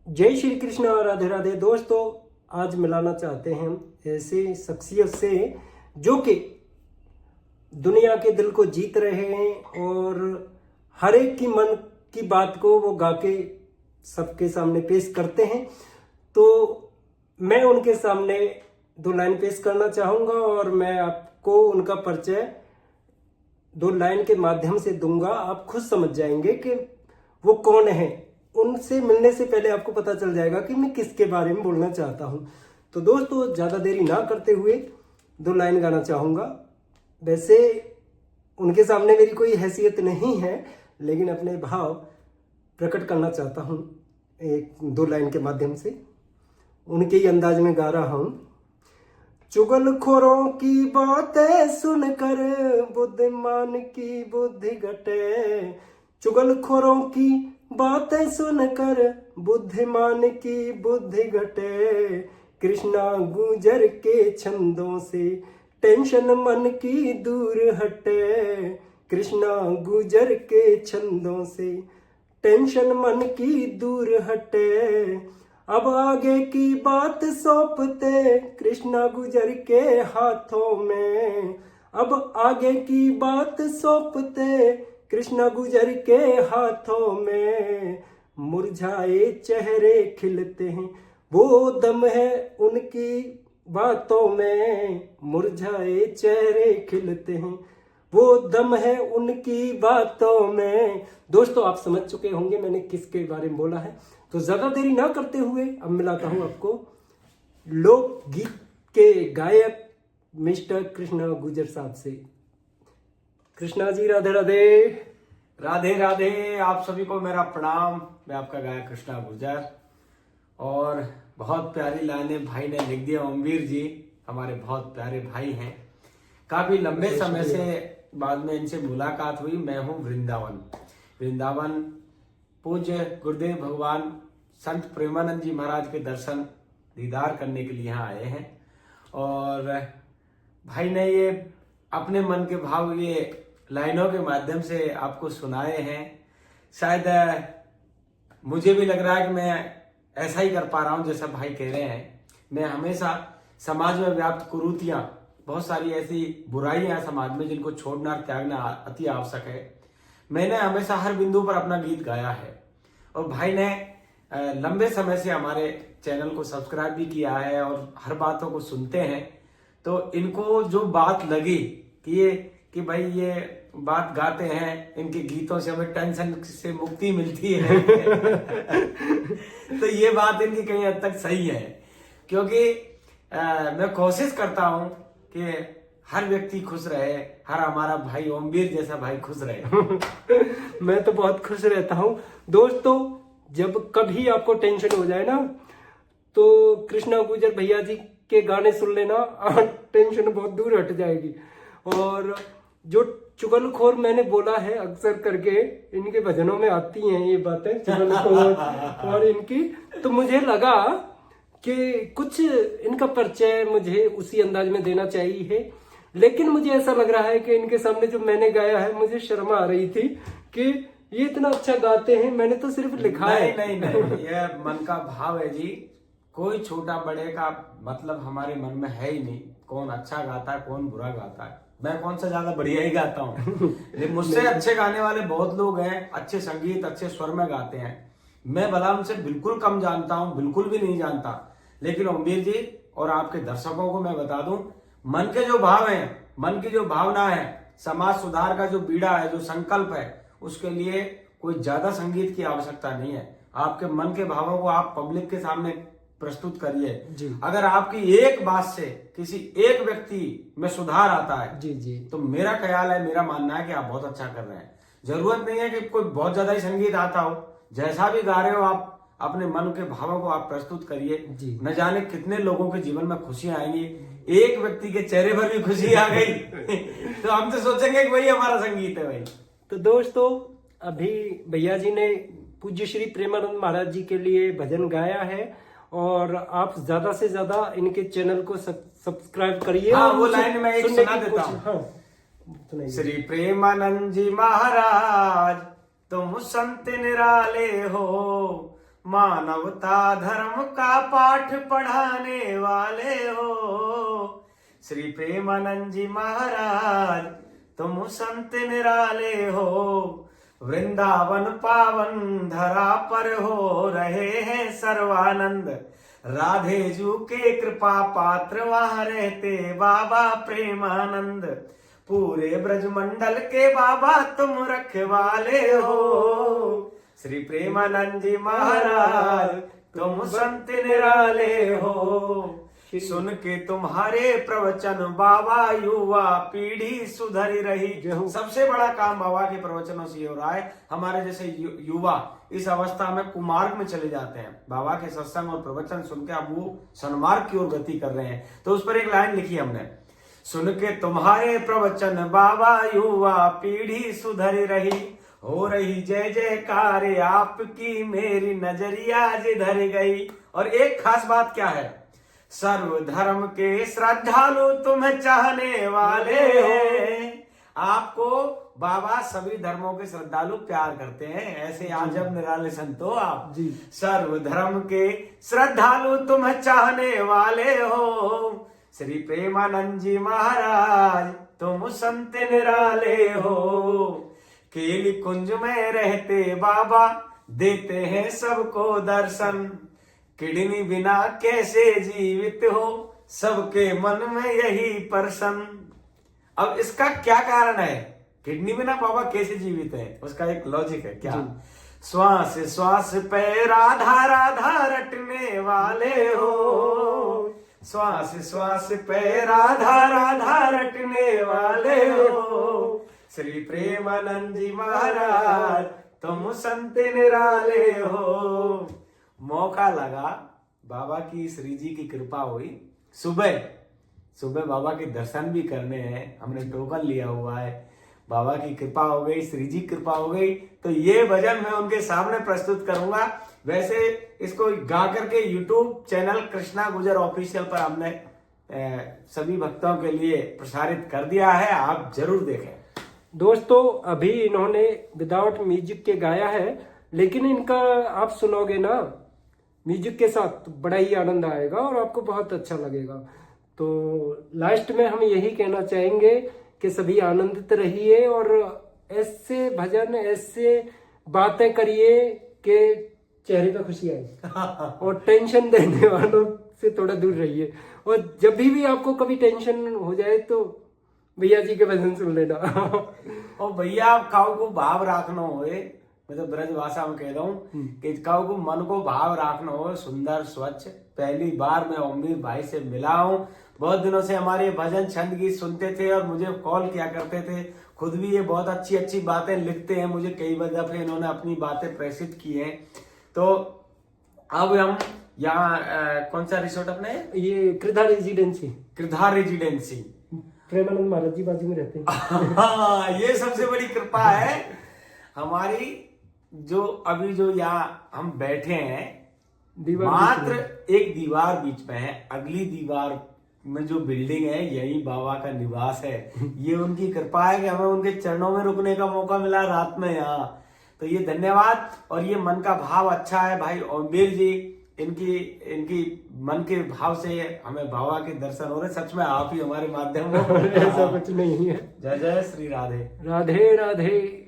जय श्री कृष्ण और राधे राधे। दोस्तों, आज मिलाना चाहते हैं हम ऐसे शख्सियत से जो कि दुनिया के दिल को जीत रहे हैं और हर एक की मन की बात को वो गा के सबके सामने पेश करते हैं। तो मैं उनके सामने दो लाइन पेश करना चाहूँगा और मैं आपको उनका परिचय दो लाइन के माध्यम से दूंगा। आप खुद समझ जाएंगे कि वो कौन है। उनसे मिलने से पहले आपको पता चल जाएगा कि मैं किसके बारे में बोलना चाहता हूँ। तो दोस्तों, ज़्यादा देरी ना करते हुए दो लाइन गाना चाहूँगा। वैसे उनके सामने मेरी कोई हैसियत नहीं है, लेकिन अपने भाव प्रकट करना चाहता हूँ एक दो लाइन के माध्यम से। उनके ही अंदाज में गा रहा हूँ। चुगलखोरों की बातें सुनकर बुद्धिमान की बुद्धि घटे। चुगलखोरों की बातें सुनकर बुद्धिमान की बुद्धि घटे। कृष्णा गुजर के छंदों से टेंशन मन की दूर हटे। कृष्णा गुजर के छंदों से टेंशन मन की दूर हटे। अब आगे की बात सौंपते कृष्णा गुजर के हाथों में। अब आगे की बात सौंपते कृष्णा गुजर के हाथों में। मुरझाए चेहरे खिलते हैं, वो दम है उनकी बातों में। मुरझाए चेहरे खिलते हैं, वो दम है उनकी बातों में। दोस्तों, आप समझ चुके होंगे मैंने किसके बारे में बोला है। तो ज्यादा देरी ना करते हुए अब मिलाता हूं आपको लोकगीत के गायक मिस्टर कृष्णा गुजर साहब से। कृष्णा जी, राधे राधे। राधे राधे। आप सभी को मेरा प्रणाम। मैं आपका गायक कृष्णा गुर्जर। और बहुत प्यारी लाइनें भाई ने लिख दिया। ओमवीर जी हमारे बहुत प्यारे भाई हैं। काफी लंबे समय से बाद में इनसे मुलाकात हुई। मैं हूँ वृंदावन पूज्य गुरुदेव भगवान संत प्रेमानंद जी महाराज के दर्शन दीदार करने के लिए यहाँ आए हैं। और भाई ने ये अपने मन के भाव ये लाइनों के माध्यम से आपको सुनाए हैं। शायद मुझे भी लग रहा है कि मैं ऐसा ही कर पा रहा हूँ जैसा भाई कह रहे हैं। मैं हमेशा समाज में व्याप्त कुरीतियां, बहुत सारी ऐसी बुराइयां समाज में जिनको छोड़ना त्यागना अति आवश्यक है, मैंने हमेशा हर बिंदु पर अपना गीत गाया है। और भाई ने लंबे समय से हमारे चैनल को सब्सक्राइब भी किया है और हर बातों को सुनते हैं। तो इनको जो बात लगी कि भाई ये बात गाते हैं, इनके गीतों से हमें टेंशन से मुक्ति मिलती है तो ये बात इनकी कहीं हद तक सही है, क्योंकि मैं कोशिश करता हूं कि हर व्यक्ति खुश रहे, हर हमारा भाई ओमवीर जैसा भाई खुश रहे मैं तो बहुत खुश रहता हूँ। दोस्तों, जब कभी आपको टेंशन हो जाए ना, तो कृष्णा गुजर भैया जी के गाने सुन लेना, टेंशन बहुत दूर हट जाएगी। और जो चुगलखोर मैंने बोला है अक्सर करके, इनके भजनों में आती हैं ये बातें, चुगलखोर और इनकी। तो मुझे लगा कि कुछ इनका परिचय मुझे उसी अंदाज में देना चाहिए। लेकिन मुझे ऐसा लग रहा है कि इनके सामने जो मैंने गाया है, मुझे शर्म आ रही थी कि ये इतना अच्छा गाते हैं, मैंने तो सिर्फ लिखा है। नहीं ये मन का भाव है जी। कोई छोटा बड़े का मतलब हमारे मन में है ही नहीं। कौन अच्छा गाता है, कौन बुरा गाता है। मैं कौन सा ज्यादा बढ़िया ही गाता हूँ मुझसे अच्छे गाने वाले बहुत लोग हैं, अच्छे संगीत अच्छे स्वर में गाते हैं। मैं भला उनसे बिल्कुल कम जानता हूँ, बिल्कुल भी नहीं जानता। लेकिन ओमवीर जी और आपके दर्शकों को मैं बता दूं, मन के जो भाव हैं, मन की जो भावना है, समाज सुधार का जो बीड़ा है, जो संकल्प है, उसके लिए कोई ज्यादा संगीत की आवश्यकता नहीं है। आपके मन के भावों को आप पब्लिक के सामने प्रस्तुत करिए। अगर आपकी एक बात से किसी एक व्यक्ति में सुधार आता है जी तो मेरा ख्याल है, मेरा मानना है कि आप बहुत अच्छा कर रहे हैं। जरूरत नहीं है कि कोई बहुत ज्यादा ही संगीत आता हो। जैसा भी गा रहे हो आप अपने मन के भावों को आप प्रस्तुत करिए। न जाने कितने लोगों के जीवन में खुशियां आएंगी। एक व्यक्ति के चेहरे पर भी खुशी आ गई तो हम तो सोचेंगे कि वही हमारा संगीत है भाई। तो दोस्तों, अभी भैया जी ने पूज्य श्री प्रेमानंद महाराज जी के लिए भजन गाया है और आप ज्यादा से ज्यादा इनके चैनल को सब्सक्राइब करिए। हाँ, वो लाइन में एक सुना देता हूँ। हाँ, श्री प्रेमानंद जी महाराज तुम संत निराले हो, मानवता धर्म का पाठ पढ़ाने वाले हो। श्री प्रेमानंद जी महाराज तुम संत निराले हो। वृंदावन पावन धरा पर हो रहे हैं सर्वानंद। राधे जू के कृपा पात्र वहां रहते बाबा प्रेमानंद। पूरे ब्रजमंडल के बाबा तुम रखवाले हो। श्री प्रेमानंद जी महाराज तुम संत निराले हो। सुन के तुम्हारे प्रवचन बाबा युवा पीढ़ी सुधरी रही। सबसे बड़ा काम बाबा के प्रवचनों से हो रहा है। हमारे जैसे युवा इस अवस्था में कुमार्ग में चले जाते हैं, बाबा के सत्संग और प्रवचन सुन के अब वो सन्मार्ग की ओर गति कर रहे हैं। तो उस पर एक लाइन लिखी हमने, सुन के तुम्हारे प्रवचन बाबा युवा पीढ़ी सुधरी रही। हो रही जय जयकार आपकी मेरी नजरिया जिधर गई। और एक खास बात क्या है, सर्व धर्म के श्रद्धालु तुम्हें चाहने वाले हैं। आपको बाबा सभी धर्मों के श्रद्धालु प्यार करते हैं। ऐसे आजब निराले संतो आप जी। सर्व धर्म के श्रद्धालु तुम्हें चाहने वाले हो। श्री प्रेमानंद जी महाराज तुम संत निराले हो। केली कुंज में रहते बाबा देते हैं सबको दर्शन। किडनी बिना कैसे जीवित हो सबके मन में यही प्रश्न। अब इसका क्या कारण है, किडनी बिना बाबा कैसे जीवित है? उसका एक लॉजिक है। क्या? श्वास श्वास पे राधा राधा रटने वाले हो। श्वास श्वास पे राधा राधा रटने वाले हो। श्री प्रेमानंद जी महाराज तुम संत निराले हो। मौका लगा, बाबा की श्री जी की कृपा हुई, सुबह सुबह बाबा के दर्शन भी करने हैं। हमने टोकन लिया हुआ है, बाबा की कृपा हो गई, श्री जी कृपा हो गई, तो ये भजन मैं उनके सामने प्रस्तुत करूंगा। वैसे इसको गा करके YouTube channel Krishna Gurjar official पर हमने सभी भक्तों के लिए प्रसारित कर दिया है, आप जरूर देखें। दोस्तों अभी इन्होंने विदाउट म्यूजिक के गाया है, लेकिन इनका आप सुनोगे ना म्यूजिक के साथ तो बड़ा ही आनंद आएगा और आपको बहुत अच्छा लगेगा। तो लास्ट में हम यही कहना चाहेंगे कि सभी आनंदित रहिए और ऐसे भजन ऐसे बातें करिए कि चेहरे पे खुशी आए और टेंशन देने वालों से थोड़ा दूर रहिए। और जब भी आपको कभी टेंशन हो जाए तो भैया जी के भजन सुन लेना। और भैया आप काऊ को भाव राखना होए, मतलब ब्रज भाषा में कह रहा हूँ कि काऊ को मन को भाव राखना हो सुंदर स्वच्छ। पहली बार मैं ओमवीर भाई से मिला हूँ, बहुत दिनों से हमारे भजन छंद गीत सुनते थे और मुझे कॉल किया करते थे। खुद भी ये बहुत अच्छी अच्छी बातें लिखते हैं, मुझे कई दफे इन्होंने अपनी बातें प्रेषित की हैं। तो अब हम यहाँ कौन सा रिसोर्ट अपने, ये कृधा रेजिडेंसी, कृधा रेजिडेंसी, प्रेमानंद महाराज जी बाजू में रहते हैं। ये सबसे बड़ी कृपा है हमारी। जो अभी जो यहाँ हम बैठे हैं, मात्र एक दीवार बीच में है, अगली दीवार में जो बिल्डिंग है यही बाबा का निवास है। ये उनकी कृपा है कि हमें उनके चरणों में रुकने का मौका मिला रात में यहाँ, तो ये धन्यवाद। और ये मन का भाव अच्छा है भाई ओमवीर जी, इनकी मन के भाव से हमें बाबा के दर्शन हो रहे। सच में आप ही हमारे माध्यम हो, ऐसा कुछ नहीं है। जय जय श्री राधे राधे राधे।